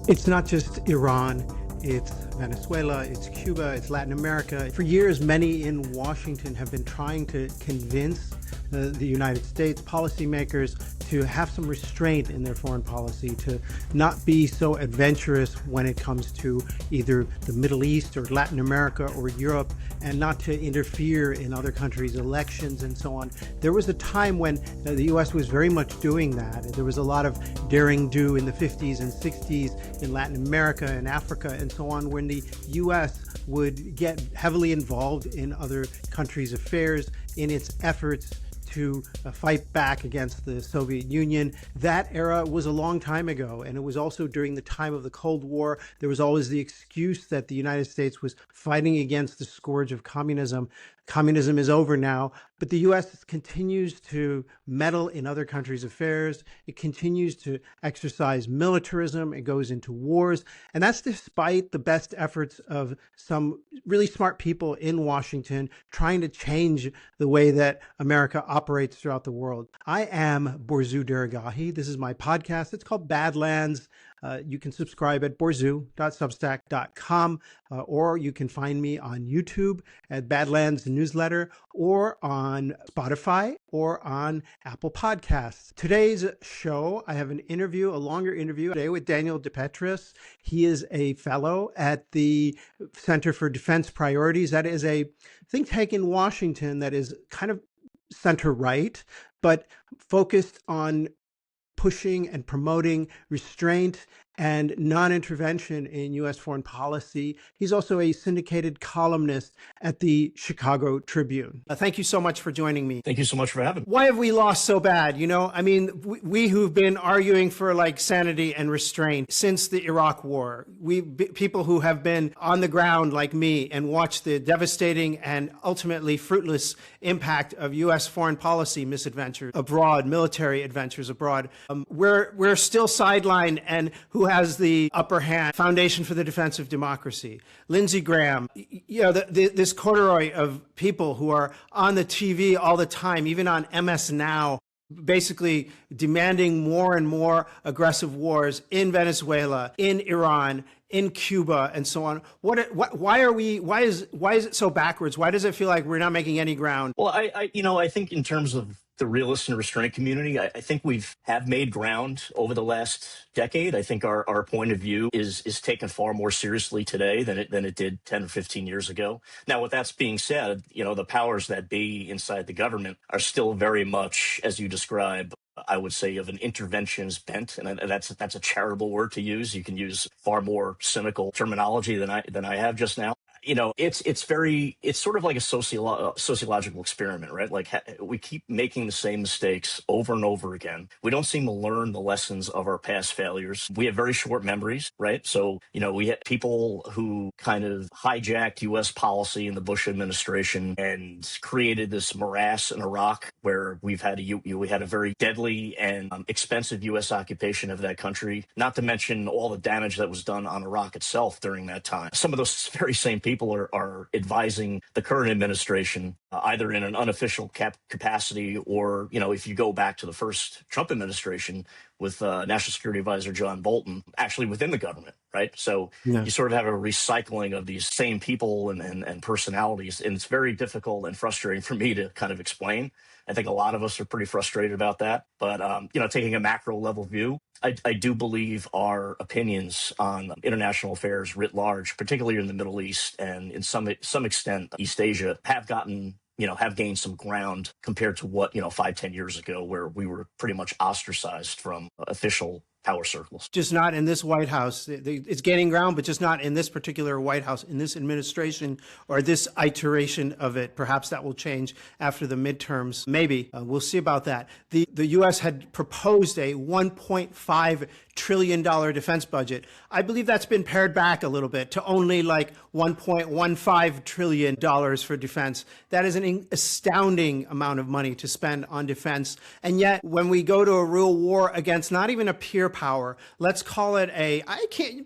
It's not just Iran, it's Venezuela, it's Cuba, it's Latin America. For years, many in Washington have been trying to convince the United States policymakers to have some restraint in their foreign policy, to not be so adventurous when it comes to either the Middle East or Latin America or Europe, and not to interfere in other countries' elections and so on. There was a time when the U.S. was very much doing that. There was a lot of daring do in the 50s and 60s in Latin America and Africa and so on, when the U.S. would get heavily involved in other countries' affairs in its efforts to fight back against the Soviet Union. That era was a long time ago, and it was also during the time of the Cold War. There was always the excuse that the United States was fighting against the scourge of communism. Communism is over now, but the U.S. continues to meddle in other countries' affairs. It continues to exercise militarism. It goes into wars, and that's despite the best efforts of some really smart people in Washington trying to change the way that America operates throughout the world. I am Borzu Deragahi. This is my podcast. It's called Badlands. You can subscribe at borzu.substack.com, or you can find me on YouTube at Badlands Newsletter, or on Spotify, or on Apple Podcasts. Today's show, I have an interview, a longer interview today with Daniel DePetris. He is a fellow at the Center for Defense Priorities. That is a think tank in Washington that is kind of center-right, but focused on pushing and promoting restraint and non-intervention in U.S. foreign policy. He's also a syndicated columnist at the Chicago Tribune. Thank you so much for joining me. Thank you so much for having me. Why have we lost so bad? You know, I mean, we who've been arguing for like sanity and restraint since the Iraq War, people who have been on the ground like me and watched the devastating and ultimately fruitless impact of U.S. foreign policy misadventures abroad, military adventures abroad. We're still sidelined, and who has the upper hand? Foundation for the Defense of Democracy, Lindsey Graham, you know, this corduroy of people who are on the TV all the time, even on MS Now, basically demanding more and more aggressive wars in Venezuela, in Iran, in Cuba, and so on. Why is it so backwards? Why does it feel like we're not making any ground? Well, I think in terms of the realist and restraint community, I think have made ground over the last decade. I think our point of view is taken far more seriously today than it did 10 or 15 years ago. Now, with that being said, you know, the powers that be inside the government are still very much, as you describe, I would say, of an interventionist bent, and that's a charitable word to use. You can use far more cynical terminology than I have just now. You know, it's sort of like a sociological experiment, right? Like we keep making the same mistakes over and over again. We don't seem to learn the lessons of our past failures. We have very short memories, right? So, you know, we had people who kind of hijacked U.S. policy in the Bush administration and created this morass in Iraq, where we had a very deadly and expensive U.S. occupation of that country, not to mention all the damage that was done on Iraq itself during that time. Some of those very same people are advising the current administration, either in an unofficial capacity or, you know, if you go back to the first Trump administration with National Security Advisor John Bolton, actually within the government, right? So yeah, you sort of have a recycling of these same people and personalities, and it's very difficult and frustrating for me to kind of explain. I think a lot of us are pretty frustrated about that. But, you know, taking a macro level view, I do believe our opinions on international affairs writ large, particularly in the Middle East and in some extent East Asia, have gained some ground compared to what, 5-10 years ago, where we were pretty much ostracized from official power circles. Just not in this White House. It's gaining ground, but just not in this particular White House, in this administration, or this iteration of it. Perhaps that will change after the midterms. Maybe. We'll see about that. The U.S. had proposed a $1.5 trillion defense budget. I believe that's been pared back a little bit to only like $1.15 trillion for defense. That is an astounding amount of money to spend on defense. And yet, when we go to a real war against not even a peer power. Let's call it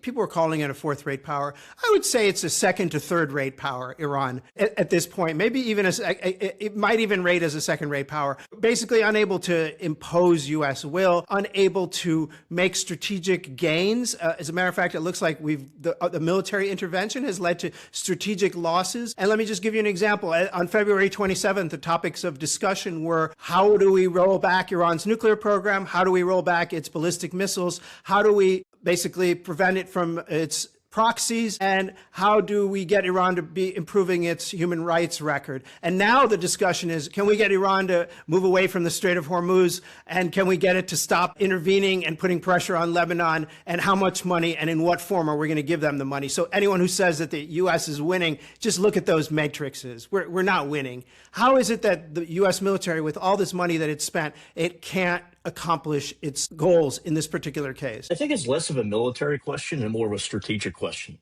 people are calling it a fourth-rate power. I would say it's a second to third-rate power, Iran, at this point. Maybe even it might even rate as a second-rate power. Basically unable to impose U.S. will, unable to make strategic gains. As a matter of fact, it looks like the military intervention has led to strategic losses. And let me just give you an example. On February 27th, the topics of discussion were, how do we roll back Iran's nuclear program? How do we roll back its ballistic missiles? How do we basically prevent it from its proxies, and how do we get Iran to be improving its human rights record? And now the discussion is, can we get Iran to move away from the Strait of Hormuz, and can we get it to stop intervening and putting pressure on Lebanon, and how much money and in what form are we going to give them the money? So anyone who says that the U.S. is winning, just look at those matrices. We're not winning. How is it that the U.S. military, with all this money that it's spent, it can't accomplish its goals in this particular case? I think it's less of a military question and more of a strategic question.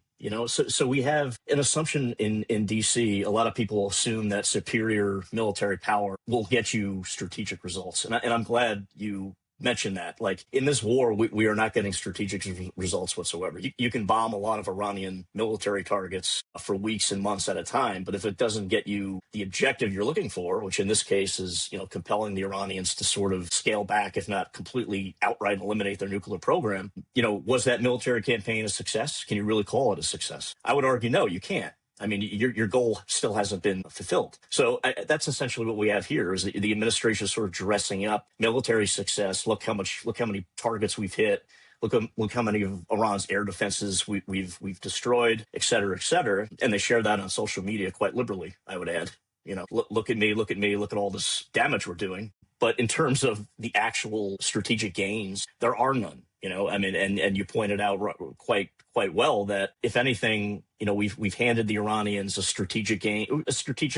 So we have an assumption in D.C. A lot of people assume that superior military power will get you strategic results. And I'm glad you mentioned that. Like, in this war, we are not getting strategic results whatsoever. You can bomb a lot of Iranian military targets for weeks and months at a time, but if it doesn't get you the objective you're looking for, which in this case is, compelling the Iranians to sort of scale back, if not completely outright eliminate their nuclear program, was that military campaign a success? Can you really call it a success? I would argue, no, you can't. I mean, your goal still hasn't been fulfilled. So that's essentially what we have here, is the administration sort of dressing up military success. Look how many targets we've hit. Look how many of Iran's air defenses we've destroyed, et cetera, and they share that on social media quite liberally, I would add. Look at me, look at all this damage we're doing. But in terms of the actual strategic gains, there are none. And you pointed out quite well that, if anything, we've handed the Iranians a strategic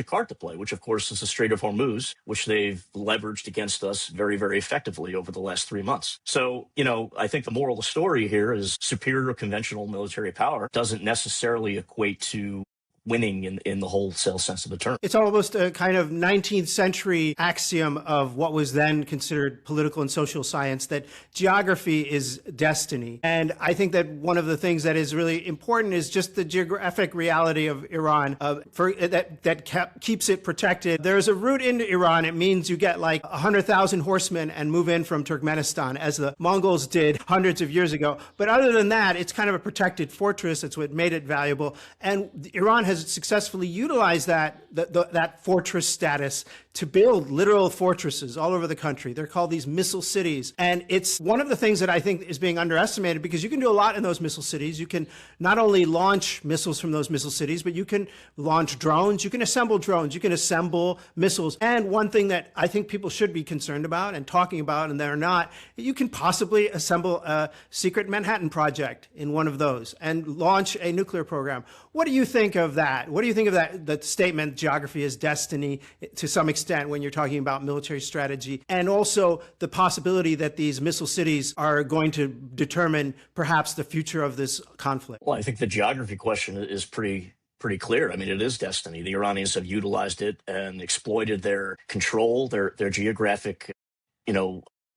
card to play, which of course is the Strait of Hormuz, which they've leveraged against us very, very effectively over the last 3 months. So, I think the moral of the story here is superior conventional military power doesn't necessarily equate to winning in the wholesale sense of the term. It's almost a kind of 19th century axiom of what was then considered political and social science, that geography is destiny. And I think that one of the things that is really important is just the geographic reality of Iran, that keeps it protected. There's a route into Iran. It means you get like 100,000 horsemen and move in from Turkmenistan, as the Mongols did hundreds of years ago. But other than that, it's kind of a protected fortress. That's what made it valuable. And Iran has successfully utilized that fortress status to build literal fortresses all over the country. They're called these missile cities. And it's one of the things that I think is being underestimated, because you can do a lot in those missile cities. You can not only launch missiles from those missile cities, but you can launch drones, you can assemble drones, you can assemble missiles. And one thing that I think people should be concerned about and talking about, and they're not, you can possibly assemble a secret Manhattan Project in one of those and launch a nuclear program. What do you think of that? What do you think of that statement, geography is destiny, to some extent, when you're talking about military strategy, and also the possibility that these missile cities are going to determine perhaps the future of this conflict? Well, I think the geography question is pretty clear. I mean, it is destiny. The Iranians have utilized it and exploited their control, their geographic,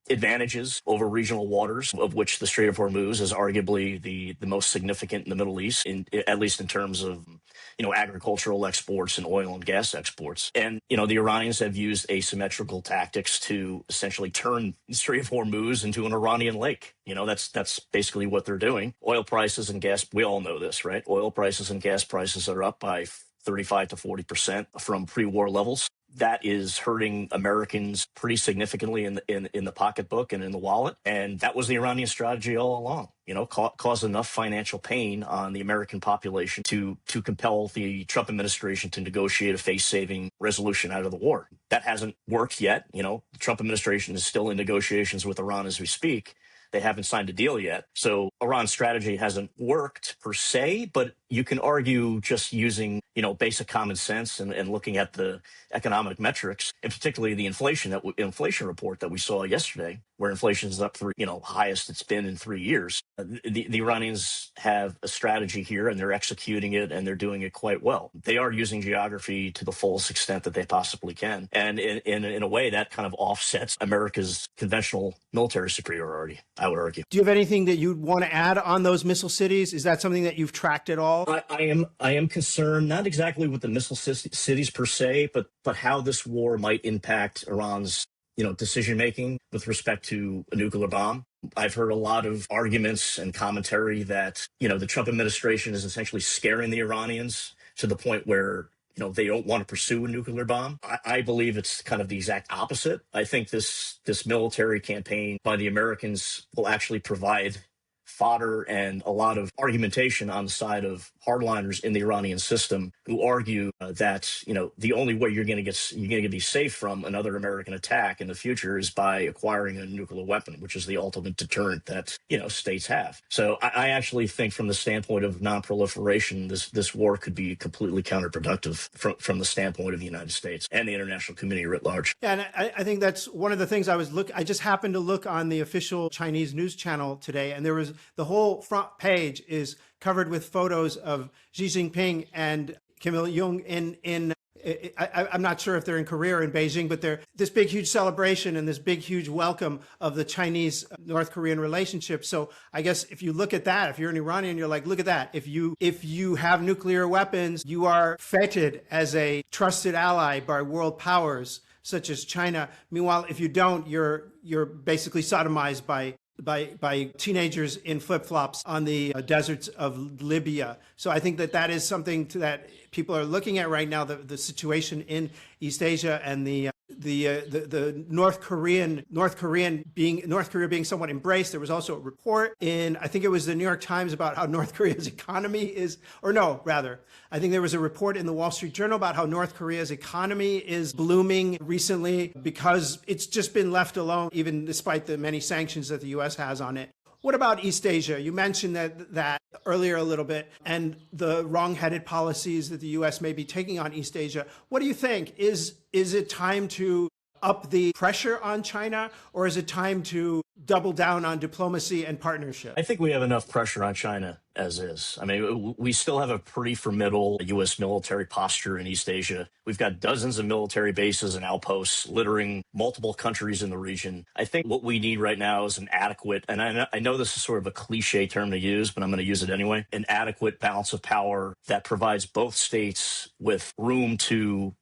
advantages over regional waters, of which the Strait of Hormuz is arguably the most significant in the Middle East, at least in terms of agricultural exports and oil and gas exports. And the Iranians have used asymmetrical tactics to essentially turn the Strait of Hormuz into an Iranian lake. That's basically what they're doing. Oil prices and gas, we all know this, right? Oil prices and gas prices are up by 35 to 40% from pre-war levels. That is hurting Americans pretty significantly in the pocketbook and in the wallet. And that was the Iranian strategy all along. Cause enough financial pain on the American population to compel the Trump administration to negotiate a face-saving resolution out of the war. That hasn't worked yet. The Trump administration is still in negotiations with Iran as we speak. They haven't signed a deal yet. So Iran's strategy hasn't worked per se, but you can argue just using, basic common sense and looking at the economic metrics, and particularly the inflation report that we saw yesterday, where inflation is up for, highest it's been in 3 years. The Iranians have a strategy here, and they're executing it, and they're doing it quite well. They are using geography to the fullest extent that they possibly can. And in a way that kind of offsets America's conventional military superiority, I would argue. Do you have anything that you'd want to add on those missile cities? Is that something that you've tracked at all? I am concerned, not exactly with the missile cities per se, but how this war might impact Iran's decision making with respect to a nuclear bomb. I've heard a lot of arguments and commentary that the Trump administration is essentially scaring the Iranians to the point where they don't want to pursue a nuclear bomb. I believe it's kind of the exact opposite. I think this military campaign by the Americans will actually provide fodder and a lot of argumentation on the side of hardliners in the Iranian system who argue that the only way you're going to be safe from another American attack in the future is by acquiring a nuclear weapon, which is the ultimate deterrent that states have. So I actually think, from the standpoint of nonproliferation, this war could be completely counterproductive from the standpoint of the United States and the international community writ large. Yeah, and I think that's one of the things I just happened to look on the official Chinese news channel today, and there was the whole front page is covered with photos of Xi Jinping and Kim Il-jung I'm not sure if they're in Korea or in Beijing, but they're this big, huge celebration and this big, huge welcome of the Chinese-North Korean relationship. So I guess if you look at that, if you're an Iranian, you're like, look at that. If you have nuclear weapons, you are feted as a trusted ally by world powers such as China. Meanwhile, if you don't, you're basically sodomized by teenagers in flip-flops on the deserts of Libya. So I think that is something that people are looking at right now, the situation in East Asia and the North Korea being somewhat embraced. There was also a report in, I think it was the New York Times, about how North Korea's economy is, or no, rather, I think there was a report in the Wall Street Journal about how North Korea's economy is blooming recently because it's just been left alone, even despite the many sanctions that the U.S. has on it. What about East Asia? You mentioned that earlier a little bit, and the wrong-headed policies that the U.S. may be taking on East Asia. What do you think? Is it time to up the pressure on China, or is it time to double down on diplomacy and partnership? I think we have enough pressure on China as is. I mean, we still have a pretty formidable U.S. military posture in East Asia. We've got dozens of military bases and outposts littering multiple countries in the region. I think what we need right now is an adequate, and I know this is sort of a cliche term to use, but I'm going to use it anyway, an adequate balance of power that provides both states with room to,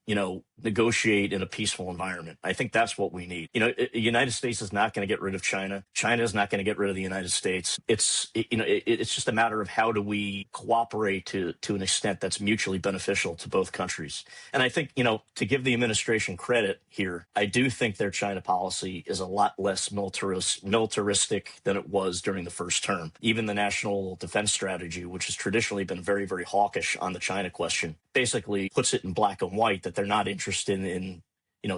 negotiate in a peaceful environment. I think that's what we need. The United States is not going to get rid of China. China is not going to get rid of the United States. It's just a matter of how do we cooperate to an extent that's mutually beneficial to both countries. And I think, to give the administration credit here, I do think their China policy is a lot less militaristic than it was during the first term. Even the national defense strategy, which has traditionally been very, very hawkish on the China question, basically puts it in black and white that they're not interested in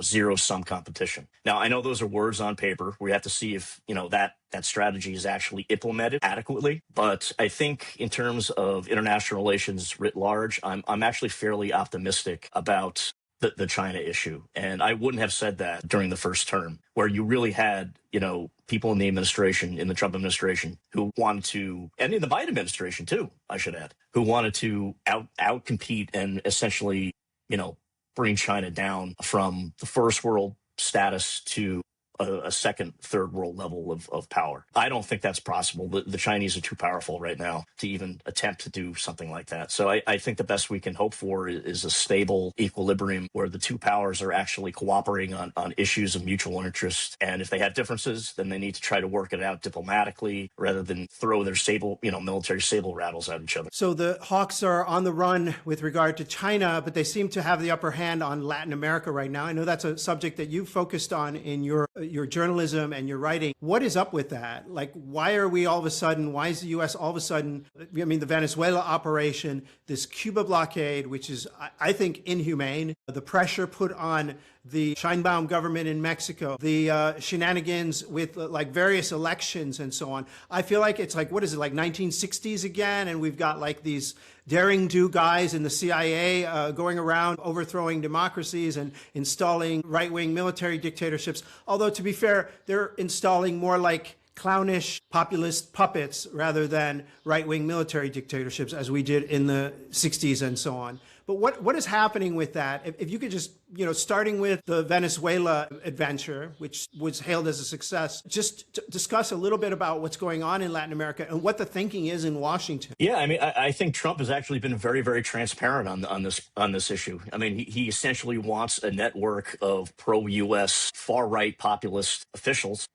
zero-sum competition. Now, I know those are words on paper. We have to see if, that strategy is actually implemented adequately. But I think in terms of international relations writ large, I'm actually fairly optimistic about the China issue. And I wouldn't have said that during the first term, where you really had, people in the administration, in the Trump administration, who wanted to, and in the Biden administration too, I should add, who wanted to outcompete and essentially, bring China down from the first world status to a second, third world level of power. I don't think that's possible. The Chinese are too powerful right now to even attempt to do something like that. So I think the best we can hope for is a stable equilibrium where the two powers are actually cooperating on issues of mutual interest. And if they have differences, then they need to try to work it out diplomatically rather than throw their military sable rattles at each other. So the hawks are on the run with regard to China, but they seem to have the upper hand on Latin America right now. I know that's a subject that you've focused on in your journalism and your writing. What is up with that? Like, why is the U.S. all of a sudden, the Venezuela operation, this Cuba blockade, which is, I think, inhumane, the pressure put on the Scheinbaum government in Mexico, the shenanigans with like various elections and so on. I feel like it's like, what is it, like 1960s again? And we've got like these daring do guys in the CIA going around overthrowing democracies and installing right-wing military dictatorships. Although, to be fair, they're installing more like clownish populist puppets rather than right-wing military dictatorships as we did in the 60s and so on. But what is happening with that? If you could just, starting with the Venezuela adventure, which was hailed as a success, just discuss a little bit about what's going on in Latin America and what the thinking is in Washington. Yeah, I mean, I think Trump has actually been very, very transparent on this issue. I mean, he essentially wants a network of pro-U.S. far-right populist officials who